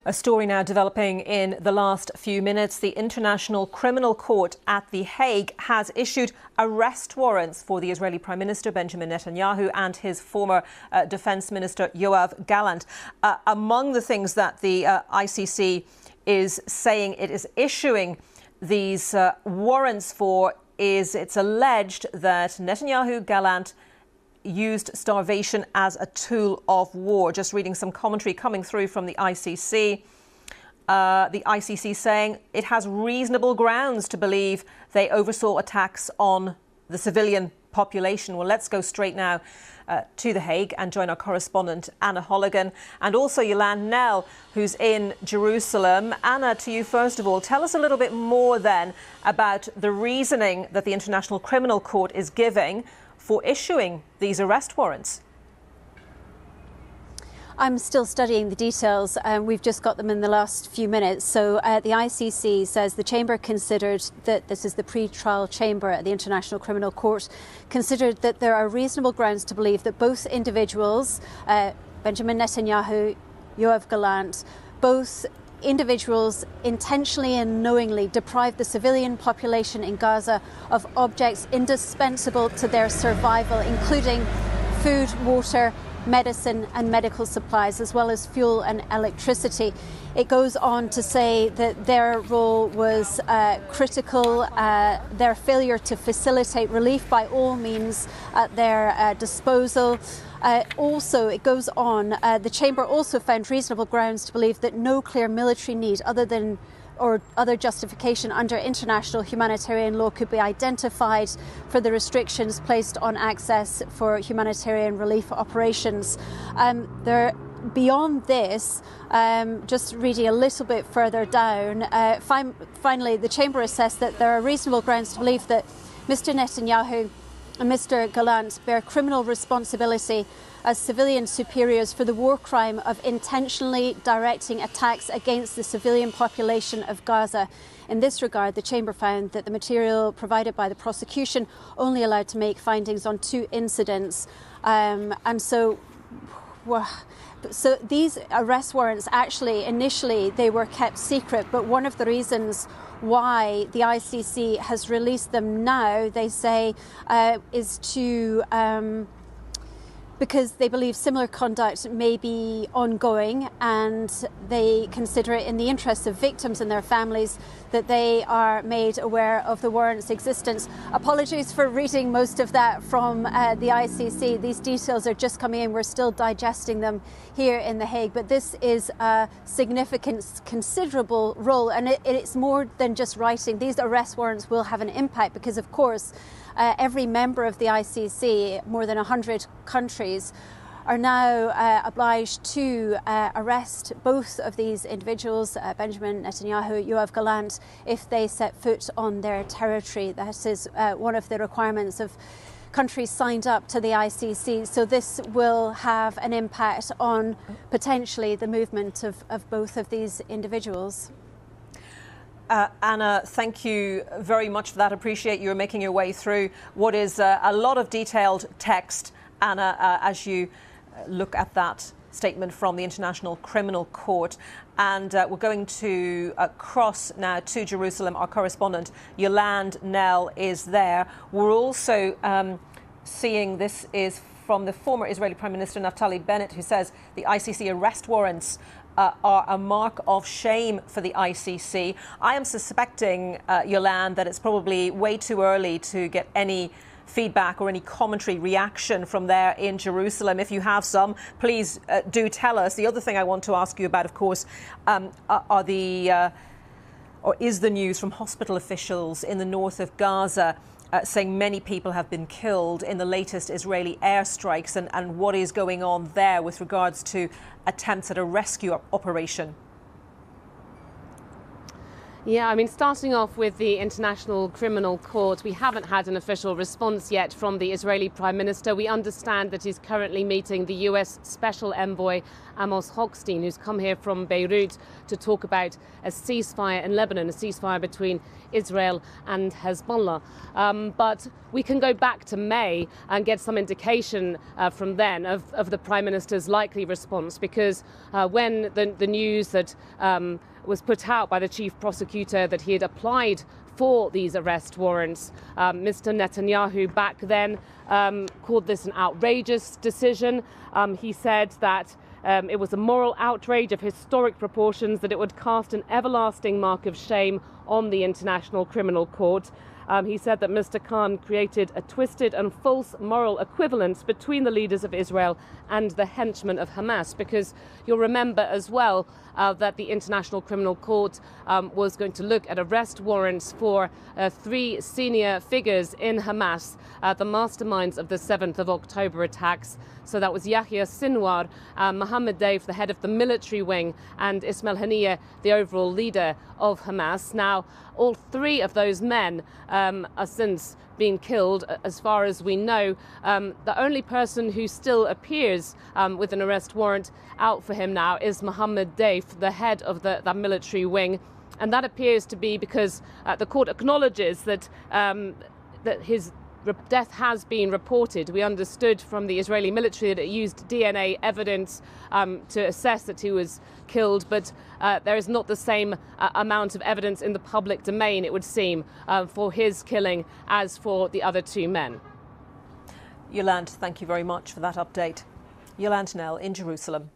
A story now developing in the last few minutes. The International Criminal Court at The Hague has issued arrest warrants for the Israeli Prime Minister Benjamin Netanyahu and his former Defence Minister Yoav Gallant. Among the things that the ICC is saying it is issuing these warrants for is it's alleged that Netanyahu, Gallant used starvation as a tool of war. Just reading some commentary coming through from the ICC. The ICC saying it has reasonable grounds to believe they oversaw attacks on the civilian population. Well, let's go straight now to The Hague and join our correspondent Anna Holligan and also Yolande Knell, who's in Jerusalem. Anna, to you first of all, tell us a little bit more then about the reasoning that the International Criminal Court is giving for issuing these arrest warrants. I'm still studying the details. We've just got them in the last few minutes. So the ICC says the chamber considered that this is the pre-trial chamber at the International Criminal Court, considered that there are reasonable grounds to believe that both individuals, Benjamin Netanyahu, Yoav Gallant, both individuals intentionally and knowingly deprived the civilian population in Gaza of objects indispensable to their survival, including food, water, medicine and medical supplies, as well as fuel and electricity. It goes on to say that their role was critical, their failure to facilitate relief by all means at their disposal. Also, it goes on, the chamber also found reasonable grounds to believe that no clear military need or other justification under international humanitarian law could be identified for the restrictions placed on access for humanitarian relief operations. Beyond this, just reading a little bit further down, finally the chamber assessed that there are reasonable grounds to believe that Mr. Netanyahu and Mr. Gallant bear criminal responsibility as civilian superiors for the war crime of intentionally directing attacks against the civilian population of Gaza. In this regard, the chamber found that the material provided by the prosecution only allowed to make findings on 2 incidents. So these arrest warrants, actually, initially, they were kept secret, but one of the reasons why the ICC has released them now, they say, is to because they believe similar conduct may be ongoing, and they consider it in the interests of victims and their families that they are made aware of the warrant's existence. Apologies for reading most of that from the ICC. These details are just coming in. We're still digesting them here in The Hague, but this is a significant, considerable role, and it's more than just writing. These arrest warrants will have an impact because, of course, every member of the ICC, more than 100 countries, are now obliged to arrest both of these individuals, Benjamin Netanyahu, Yoav Gallant, if they set foot on their territory. That is one of the requirements of countries signed up to the ICC. So this will have an impact on potentially the movement of both of these individuals. Anna, thank you very much for that. Appreciate you making your way through what is a lot of detailed text, Anna, as you look at that statement from the International Criminal Court. And we're going to cross now to Jerusalem. Our correspondent Yolande Knell is there. We're also seeing this is from the former Israeli Prime Minister Naftali Bennett, who says the ICC arrest warrants are a mark of shame for the ICC. I am suspecting, Yolande, that it's probably way too early to get any feedback or any commentary reaction from there in Jerusalem. If you have some, please do tell us. The other thing I want to ask you about, of course, is the news from hospital officials in the north of Gaza saying many people have been killed in the latest Israeli airstrikes, and what is going on there with regards to attempts at a rescue operation. Yeah, I mean, starting off with the International Criminal Court, we haven't had an official response yet from the Israeli Prime Minister. We understand that he's currently meeting the US Special Envoy Amos Hochstein, who's come here from Beirut to talk about a ceasefire in Lebanon, a ceasefire between Israel and Hezbollah. But we can go back to May and get some indication from then of the Prime Minister's likely response, because when the news that was put out by the chief prosecutor that he had applied for these arrest warrants, Mr. Netanyahu back then called this an outrageous decision. He said that it was a moral outrage of historic proportions, that it would cast an everlasting mark of shame on the International Criminal Court. He said that Mr. Khan created a twisted and false moral equivalence between the leaders of Israel and the henchmen of Hamas, because you'll remember as well that the International Criminal Court was going to look at arrest warrants for 3 senior figures in Hamas, the masterminds of the 7th of October attacks. So that was Yahya Sinwar, Mohammed Deif, the head of the military wing, and Ismail Haniyeh, the overall leader of Hamas. Now, all 3 of those men are since been killed, as far as we know. The only person who still appears with an arrest warrant out for him now is Mohammed Deif, the head of the military wing. And that appears to be because the court acknowledges that his death has been reported. We understood from the Israeli military that it used DNA evidence to assess that he was killed, but there is not the same amount of evidence in the public domain, it would seem, for his killing as for the other 2 men. Yolande, thank you very much for that update. Yolande Knell in Jerusalem.